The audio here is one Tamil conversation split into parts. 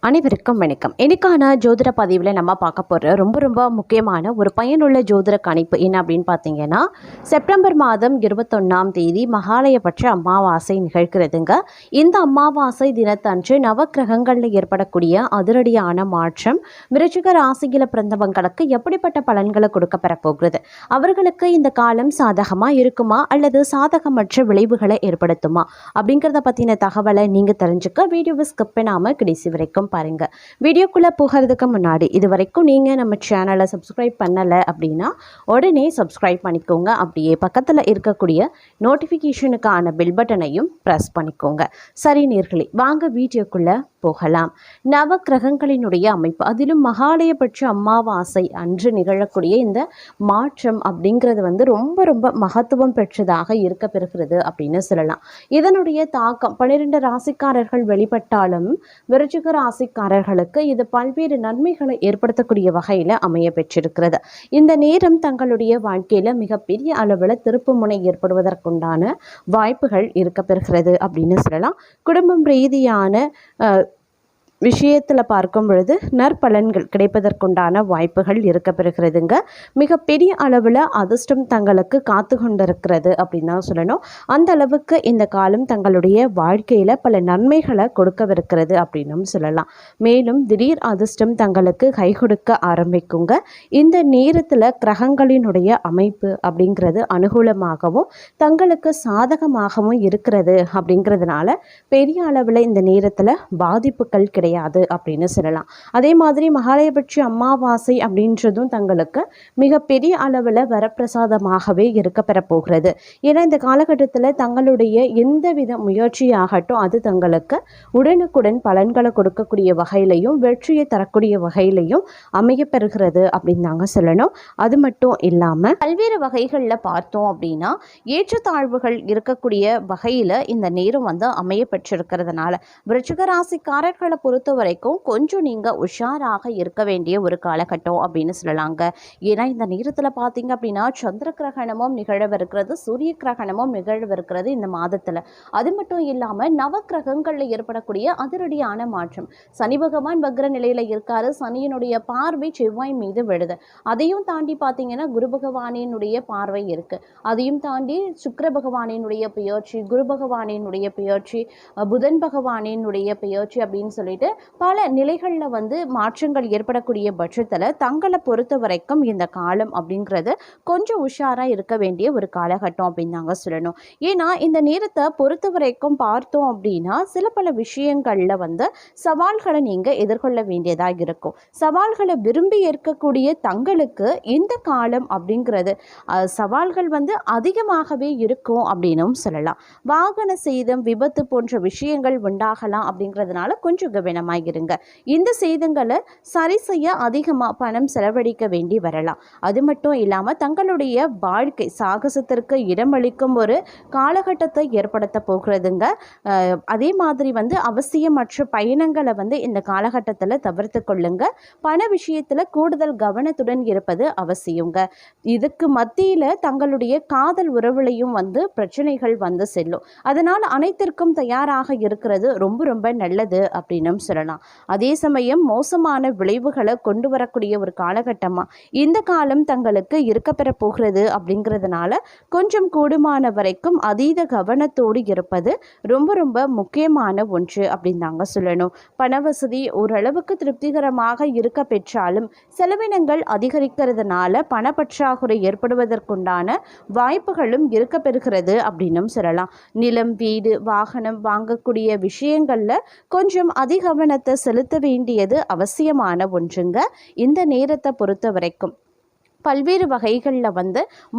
அனைவருக்கும் வணக்கம். இன்னைக்கான ஜோதிட பதிவில் நம்ம பார்க்க போகிற ரொம்ப முக்கியமான ஒரு பயனுள்ள ஜோதிட கணிப்பு என்ன அப்படின்னு பார்த்தீங்கன்னா, செப்டம்பர் மாதம் 21ஆம் தேதி மகாலயபட்ச அமாவாசை நிகழ்கிறதுங்க. இந்த அமாவாசை தினத்தன்று நவக்கிரகங்களில் ஏற்படக்கூடிய அதிரடியான மாற்றம் விருச்சிக ராசியில் பிறந்தவங்களுக்கு எப்படிப்பட்ட பலன்களை கொடுக்க பெறப்போகிறது, அவர்களுக்கு இந்த காலம் சாதகமாக இருக்குமா அல்லது சாதகமற்ற விளைவுகளை ஏற்படுத்துமா அப்படிங்கிறத பற்றின தகவலை நீங்கள் தெரிஞ்சுக்க வீடியோவை ஸ்கிப் பண்ணாமல் கடைசி வரைக்கும் பாருங்க. வீடியோக்குள்ள போகிறதுக்கு முன்னாடி இது வரைக்கும் நீங்க நம்ம சேனலை சப்ஸ்கிரைப் பண்ணல அப்படின்னா உடனே சப்ஸ்கிரைப் பண்ணிக்கோங்க. அப்படியே பக்கத்துல இருக்கக்கூடிய நோட்டிபிகேஷனுக்கான பெல் பட்டனையும் பிரஸ் பண்ணிக்கோங்க. சரி நேயர்களே, வாங்க வீடியோக்குள்ள போகலாம். நவ கிரகங்களினுடைய அமைப்பு, அதிலும் மகாலயபட்ச அமாவாசை அன்று நிகழக்கூடிய இந்த மாற்றம் அப்படிங்கிறது ரொம்ப மகத்துவம் பெற்றதாக இருக்க பெறுகிறது அப்படின்னு சொல்லலாம். இதனுடைய தாக்கம் 12 ராசிக்காரர்கள் வெளிப்பட்டாலும் விருச்சிக ராசிக்காரர்களுக்கு இது பல்வேறு நன்மைகளை ஏற்படுத்தக்கூடிய வகையில் அமைய பெற்றிருக்கிறது. இந்த நேரம் தங்களுடைய வாழ்க்கையில மிகப்பெரிய அளவில் திருப்பு முனை ஏற்படுவதற்குண்டான வாய்ப்புகள் இருக்க பெறுகிறது அப்படின்னு சொல்லலாம். குடும்பம் ரீதியான விஷயத்தில் பார்க்கும் பொழுது நற்பலன்கள் கிடைப்பதற்குண்டான வாய்ப்புகள் இருக்க பெறுகிறதுங்க. மிகப்பெரிய அளவில் அதிர்ஷ்டம் தங்களுக்கு காத்து கொண்டிருக்கிறது அப்படின்னு தான் சொல்லணும். அந்த அளவுக்கு இந்த காலம் தங்களுடைய வாழ்க்கையில் பல நன்மைகளை கொடுக்கவிருக்கிறது அப்படின்னும் சொல்லலாம். மேலும் திடீர் அதிர்ஷ்டம் தங்களுக்கு கை கொடுக்க ஆரம்பிக்குங்க. இந்த நேரத்தில் கிரகங்களினுடைய அமைப்பு அப்படிங்கிறது அனுகூலமாகவும் தங்களுக்கு சாதகமாகவும் இருக்கிறது அப்படிங்கிறதுனால பெரிய அளவில் இந்த நேரத்தில் பாதிப்புகள் கிடையாது அப்படின்னு சொல்லலாம். அதே மாதிரி மகாலயபட்ச அமாவாசை அப்படின்றதும் தங்களுக்கு மிகப்பெரிய அளவில் வரப்பிரசாதமாகவே இருக்க பெறப்போகிறது. ஏன்னா இந்த காலகட்டத்தில் தங்களுடைய எந்தவித முயற்சியாகட்டும் அது தங்களுக்கு உடனுக்குடன் பலன்களை கொடுக்கக்கூடிய வகையிலையும் வெற்றியை தரக்கூடிய வகையிலையும் அமைய பெறுகிறது அப்படின்னு தாங்க சொல்லணும். அது மட்டும் இல்லாமல் பல்வேறு வகைகளில் பார்த்தோம் அப்படின்னா ஏற்றத்தாழ்வுகள் இருக்கக்கூடிய வகையில் இந்த நேரம் அமைய பெற்றிருக்கிறதுனால விருச்சிக ராசிக்காரர்களை பொறுத்த வரைக்கும் கொஞ்சம் நீங்கள் உஷாராக இருக்க வேண்டிய ஒரு காலகட்டம் அப்படின்னு சொல்லலாங்க. ஏன்னா இந்த நேரத்தில் பார்த்தீங்க அப்படின்னா சந்திர கிரகணமும் நிகழவிருக்கிறது, சூரிய கிரகணமும் நிகழவிருக்கிறது இந்த மாதத்தில். அது மட்டும் இல்லாமல் நவ கிரகங்களில் ஏற்படக்கூடிய அதிரடியான மாற்றம், சனி பகவான் வக்ர நிலையில் இருக்காரு, சனியினுடைய பார்வை செவ்வாய் மீது விழுது. அதையும் தாண்டி பார்த்தீங்கன்னா குரு பகவானினுடைய பார்வை இருக்கு. அதையும் தாண்டி சுக்கிர பகவானினுடைய பெயர்ச்சி, குரு பகவானினுடைய பெயர்ச்சி, புதன் பகவானினுடைய பெயர்ச்சி அப்படின்னு சொல்லிட்டு பல நிலைகளில் மாற்றங்கள் ஏற்படக்கூடிய பட்சத்தில் தங்களை பொறுத்த வரைக்கும் இந்த காலம் அப்படிங்கிறது கொஞ்சம் உஷாராக இருக்க வேண்டிய ஒரு காலகட்டம் அப்படின்னு நாங்கள் சொல்லணும். ஏன்னா இந்த நேரத்தை பொறுத்த வரைக்கும் பார்த்தோம் அப்படின்னா சில பல விஷயங்களில் சவால்களை நீங்கள் எதிர்கொள்ள வேண்டியதாக இருக்கும். சவால்களை விரும்பி ஏற்கக்கூடிய தங்களுக்கு இந்த காலம் அப்படிங்கிறது சவால்கள் அதிகமாகவே இருக்கும் அப்படின்னும் சொல்லலாம். வாகன சேதம், விபத்து போன்ற விஷயங்கள் உண்டாகலாம் அப்படிங்கிறதுனால கொஞ்சம் கவனமாகிருங்க. இந்த சேதங்களை சரி செய்ய அதிகமாக பணம் செலவழிக்க வேண்டி வரலாம். அது மட்டும் இல்லாமல் தங்களுடைய வாழ்க்கை சாகசத்திற்கு இடமளிக்கும் ஒரு காலகட்டத்தை ஏற்படுத்த போகிறதுங்க. அதே மாதிரி அவசியமற்ற பயணங்களை இந்த காலகட்டத்தில் தவிர்த்து கொள்ளுங்க. பண விஷயத்தில் கூடுதல் கவனத்துடன் இருப்பது அவசியங்க. இதுக்கு மத்தியில் தங்களுடைய காதல் உறவுலையும் பிரச்சனைகள் செல்லும். அதனால் அனைத்திற்கும் தயாராக இருக்கிறது ரொம்ப நல்லது அப்படின்னு சொல்லலாம். அதே சமயம் மோசமான விளைவுகளை கொண்டு வரக்கூடிய ஒரு காலகட்டமாக இந்த காலம் தங்களுக்கு இருக்க பெற போகிறது அப்படிங்கிறதுனால கொஞ்சம் கூடுமான வரைக்கும் அதீத கவனத்தோடு இருப்பது ரொம்ப முக்கியமான ஒன்று அப்படின்னு தாங்க சொல்லணும். பணவசதி ஓரளவுக்கு திருப்திகரமாக இருக்க பெற்றாலும் செலவினங்கள் அதிகரிக்கிறதுனால பணப்பற்றாக்குறை ஏற்படுவதற்குண்டான வாய்ப்புகளும் இருக்க பெறுகிறது அப்படின்னும் சொல்லலாம். நிலம், வீடு, வாகனம் வாங்கக்கூடிய விஷயங்களில் கொஞ்சம் அதிகவனத்தை செலுத்த வேண்டியது அவசியமான ஒன்றுங்க. இந்த நேரத்தை பொறுத்த வரைக்கும் பல்வேறு வகைகளில்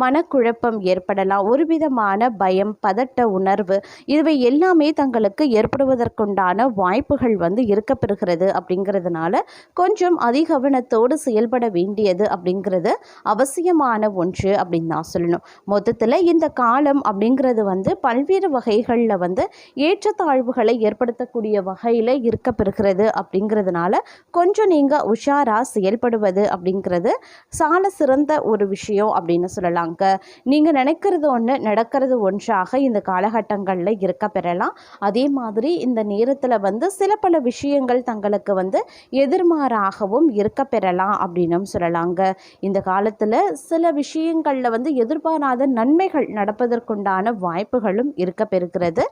மனக்குழப்பம் ஏற்படலாம். ஒரு விதமான பயம், பதட்ட உணர்வு இவை எல்லாமே தங்களுக்கு ஏற்படுவதற்குண்டான வாய்ப்புகள் இருக்க பெறுகிறது. அப்படிங்கிறதுனால கொஞ்சம் அதிகவனத்தோடு செயல்பட வேண்டியது அப்படிங்கிறது அவசியமான ஒன்று அப்படின்னு தான் சொல்லணும். மொத்தத்தில் இந்த காலம் அப்படிங்கிறது பல்வேறு வகைகளில் ஏற்றத்தாழ்வுகளை ஏற்படுத்தக்கூடிய வகையில் இருக்க பெறுகிறது. அப்படிங்கிறதுனால கொஞ்சம் நீங்கள் உஷாராக செயல்படுவது அப்படிங்கிறது சால சிறந்த சிறந்த ஒரு விஷயம் அப்படின்னு சொல்லலாங்க. நீங்கள் நினைக்கிறது ஒன்று, நடக்கிறது ஒன்றாக இந்த காலகட்டங்களில் இருக்க பெறலாம். அதே மாதிரி இந்த நேரத்தில் சில பல விஷயங்கள் தங்களுக்கு எதிர்மாறாகவும் இருக்க பெறலாம் அப்படின்னு சொல்லலாங்க. இந்த காலத்தில் சில விஷயங்களில் எதிர்பாராத நன்மைகள் நடப்பதற்குண்டான வாய்ப்புகளும் இருக்க பெறுகிறது.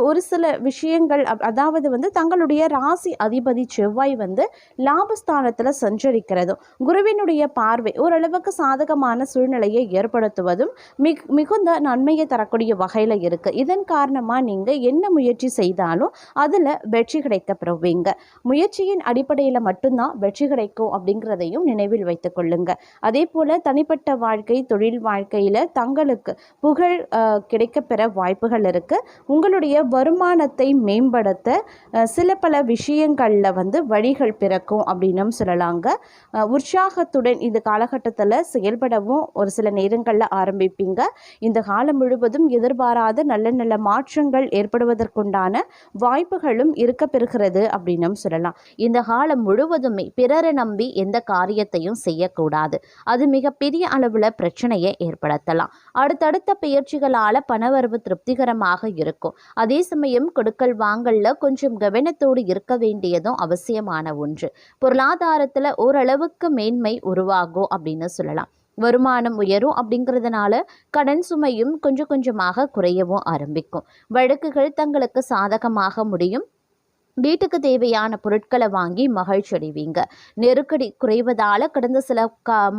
ஒரு சில விஷயங்கள் அதாவது தங்களுடைய ராசி அதிபதி செவ்வாய் லாபஸ்தானத்தில் சஞ்சரிக்கிறதும் குருவினுடைய பார்வை ஓரளவுக்கு சாதகமான சூழ்நிலையை ஏற்படுத்துவதும் மிகுந்த நன்மையை தரக்கூடிய வகையில் இருக்குது. இதன் காரணமாக நீங்கள் என்ன முயற்சி செய்தாலும் அதில் வெற்றி கிடைக்க பெறுவீங்க. முயற்சியின் அடிப்படையில் மட்டும்தான் வெற்றி கிடைக்கும் அப்படிங்கிறதையும் நினைவில் வைத்துக் கொள்ளுங்க. அதே போல் தனிப்பட்ட வாழ்க்கை, தொழில் வாழ்க்கையில் தங்களுக்கு புகழ் கிடைக்க பெற வாய்ப்புகள் இருக்குது. உங்களுடைய வருமானத்தை மேம்படுத்த சில பல விஷயங்களில் வழிகள் பிறக்கும் அப்படின்னு சொல்லலாங்க. உற்சாகத்துடன் இந்த காலகட்டத்தில் செயல்படவும் ஒரு சில நேரங்களில் ஆரம்பிப்பீங்க. இந்த காலம் முழுவதும் எதிர்பாராத நல்ல நல்ல மாற்றங்கள் ஏற்படுவதற்குண்டான வாய்ப்புகளும் இருக்க பெறுகிறது அப்படின்னு சொல்லலாம். இந்த காலம் முழுவதுமே பிறரை நம்பி எந்த காரியத்தையும் செய்யக்கூடாது. அது மிகப்பெரிய அளவில் பிரச்சனையை ஏற்படுத்தலாம். அடுத்தடுத்த பயிற்சிகளால் பணவரவு திருப்திகரமாக இருக்கும். அதே சமயம் கொடுக்கல் வாங்கல்ல கொஞ்சம் கவனத்தோடு இருக்க வேண்டியதும் அவசியமான ஒன்று. பொருளாதாரத்தில் ஓரளவுக்கு மேன்மை உருவாகும் அப்படின்னு சொல்லலாம். வருமானம் உயரும் அப்படிங்கிறதுனால கடன் சுமையும் கொஞ்சம் கொஞ்சமாக குறையவும் ஆரம்பிக்கும். வழக்குகள் தங்களுக்கு சாதகமாக முடியும். வீட்டுக்கு தேவையான பொருட்களை வாங்கி மகிழ்ச்சி அடைவீங்க. நெருக்கடி குறைவதால் கடந்த சில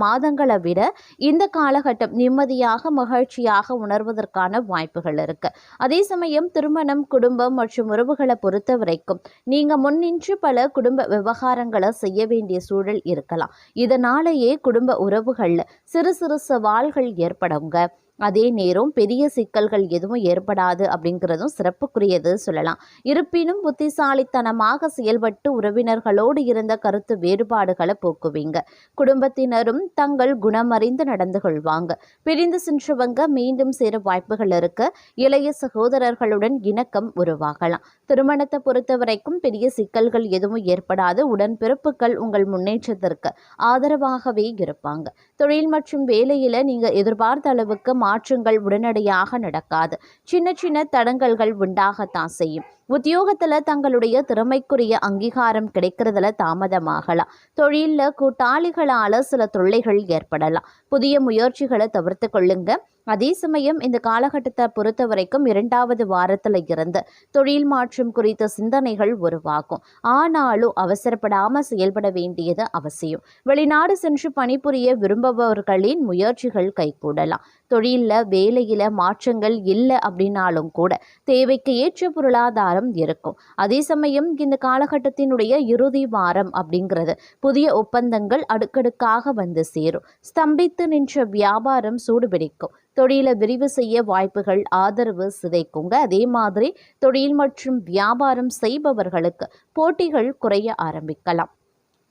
மாதங்களை விட இந்த காலகட்டம் நிம்மதியாக மகிழ்ச்சியாக உணர்வதற்கான வாய்ப்புகள் இருக்கு. அதே சமயம் திருமணம், குடும்பம் மற்றும் உறவுகளை பொறுத்த வரைக்கும் நீங்க முன்னின்று பல குடும்ப விவகாரங்களை செய்ய வேண்டிய சூழல் இருக்கலாம். இதனாலேயே குடும்ப உறவுகள்ல சிறு சிறு சவால்கள் ஏற்படுங்க. அதே நேரம் பெரிய சிக்கல்கள் எதுவும் ஏற்படாது அப்படிங்கிறதும் சிறப்புக்குரியது சொல்லலாம். இருப்பினும் புத்திசாலித்தனமாக செயல்பட்டு உறவினர்களோடு இருந்த கருத்து வேறுபாடுகளை போக்குவீங்க. குடும்பத்தினரும் தங்கள் குணமறிந்து நடந்து கொள்வாங்க. பிரிந்து சென்றவங்க மீண்டும் சேர வாய்ப்புகள் இருக்கு. இளைய சகோதரர்களுடன் இணக்கம் உருவாகலாம். திருமணத்தை பொறுத்த வரைக்கும் பெரிய சிக்கல்கள் எதுவும் ஏற்படாது. உடன்பிறப்புகள் உங்கள் முன்னேற்றத்திற்கு ஆதரவாகவே இருப்பாங்க. தொழில் மற்றும் வேலையில நீங்க எதிர்பார்த்த அளவுக்கு மாற்றங்கள் உடனடியாக நடக்காது. சின்ன சின்ன தடங்கல்கள் உண்டாகத்தான் செய்யும். உத்தியோகத்துல தங்களுடைய திறமைக்குரிய அங்கீகாரம் கிடைக்கிறதுல தாமதமாகலாம். தொழில கூட்டாளிகளால சில தொல்லைகள் ஏற்படலாம். புதிய முயற்சிகளை தவிர்த்து கொள்ளுங்க. அதே சமயம் இந்த காலகட்டத்தை பொறுத்த வரைக்கும் 2வது வாரத்துல இருந்து தொழில் மாற்றம் குறித்த சிந்தனைகள் உருவாகும். ஆனாலும் அவசரப்படாம செயல்பட வேண்டியது அவசியம். வெளிநாடு சென்று பணிபுரிய விரும்புபவர்களின் முயற்சிகள் கைகூடலாம். தொழில வேலையில மாற்றங்கள் இல்லை அப்படின்னாலும் கூட தேவைக்கு ஏற்ற பொருளாதாரம் இருக்கும். அதே சமயம் இந்த காலகட்டத்தினுடைய இறுதி வாரம் அப்படிங்கிறது புதிய ஒப்பந்தங்கள் அடுக்கடுக்காக சேரும். ஸ்தம்பித்து நின்ற வியாபாரம் சூடுபிடிக்கும். தொழிலை விரிவு செய்ய வாய்ப்புகள் ஆதரவு சிதைக்குங்க. அதே மாதிரி தொழில் மற்றும் வியாபாரம் செய்பவர்களுக்கு போட்டிகள் குறைய ஆரம்பிக்கலாம்.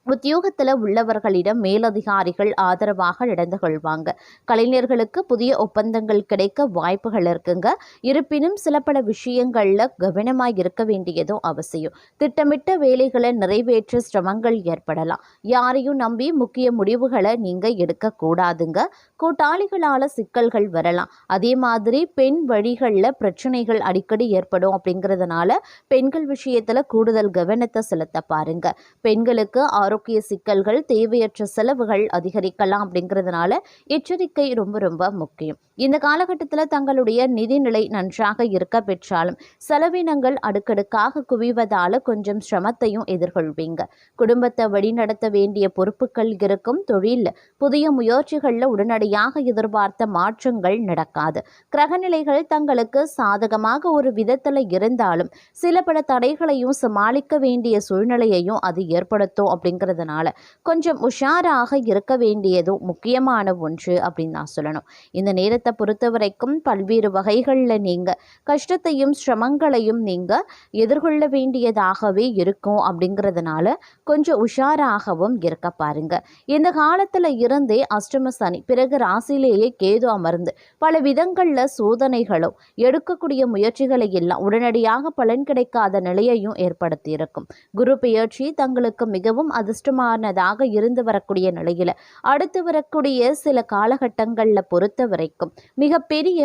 உத்தியோகத்தில் உள்ளவர்களிடம் மேலதிகாரிகள் ஆதரவாக நடந்து கொள்வாங்க. கலைஞர்களுக்கு புதிய ஒப்பந்தங்கள் கிடைக்க வாய்ப்புகள் இருக்குங்க. இருப்பினும் சில பல விஷயங்கள்ல கவனமாக இருக்க வேண்டியதும் அவசியம். திட்டமிட்ட வேலைகளை நிறைவேற்ற சிரமங்கள் ஏற்படலாம். யாரையும் நம்பி முக்கிய முடிவுகளை நீங்க எடுக்கக்கூடாதுங்க. கூட்டாளிகளால சிக்கல்கள் வரலாம். அதே மாதிரி பெண் வழிகளில் பிரச்சனைகள் அடிக்கடி ஏற்படும். அப்படிங்கிறதுனால பெண்கள் விஷயத்துல கூடுதல் கவனத்தை செலுத்த பாருங்க. பெண்களுக்கு ஆரோக்கிய சிக்கல்கள், தேவையற்ற செலவுகள் அதிகரிக்கலாம். அப்படிங்கிறதுனால எச்சரிக்கை ரொம்ப ரொம்ப முக்கியம். இந்த காலகட்டத்தில் தங்களுடைய நிதிநிலை நன்றாக இருக்க பெற்றாலும் செலவினங்கள் அடுக்கடுக்காக குவிவதால கொஞ்சம் சிரமத்தையும் எதிர்கொள்வீங்க. குடும்பத்தை வழிநடத்த வேண்டிய பொறுப்புகள் இருக்கும். தொழில் புதிய முயற்சிகளில் உடனடியாக எதிர்பார்த்த மாற்றங்கள் நடக்காது. கிரகநிலைகள் தங்களுக்கு சாதகமாக ஒரு விதத்தில் இருந்தாலும் சில பல தடைகளையும் சமாளிக்க வேண்டிய சூழ்நிலையையும் அது ஏற்படுத்தும். அப்படிங்கிறதுனால கொஞ்சம் உஷாராக இருக்க வேண்டியதும் முக்கியமான ஒன்று அப்படின்னு நான் சொல்லணும். இந்த நேரத்தை பொறுத்த வரைக்கும் பல்வேறு வகைகளில் நீங்கள் கஷ்டத்தையும் சிரமங்களையும் நீங்கள் எதிர்கொள்ள வேண்டியதாகவே இருக்கும். அப்படிங்கிறதுனால கொஞ்சம் உஷாராகவும் இருக்க பாருங்க. இந்த காலத்தில் இருந்தே அஷ்டம சனி, பிறகு ராசியிலேயே கேது அமர்ந்து பல விதங்களில் சோதனைகளும் எடுக்கக்கூடிய முயற்சிகளை எல்லாம் உடனடியாக பலன் கிடைக்காத நிலையையும் ஏற்படுத்தி இருக்கும். குரு பெயர்ச்சி தங்களுக்கு மிகவும் அதிர்ஷ்டமானதாக இருந்து வரக்கூடிய நிலையில் அடுத்து வரக்கூடிய சில காலகட்டங்களில் பொறுத்த வரைக்கும் மிகப்பெரிய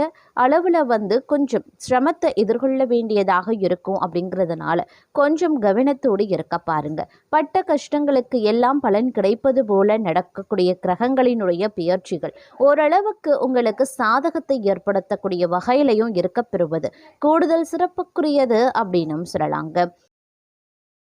அளவில் கொஞ்சம் சிரமத்தை எதிர்கொள்ள வேண்டியதாக இருக்கும். அப்படிங்கிறதுனால கொஞ்சம் கவனத்தோடு இருக்க பாருங்க. பட்ட கஷ்டங்களுக்கு எல்லாம் பலன் கிடைப்பது போல நடக்கக்கூடிய கிரகங்களினுடைய பெயர்ச்சிகள் ஓரளவுக்கு உங்களுக்கு சாதகத்தை ஏற்படுத்தக்கூடிய வகையிலையும் இருக்க பெறுவது கூடுதல் சிறப்புக்குரியது அப்படின்னு சொல்லலாங்க.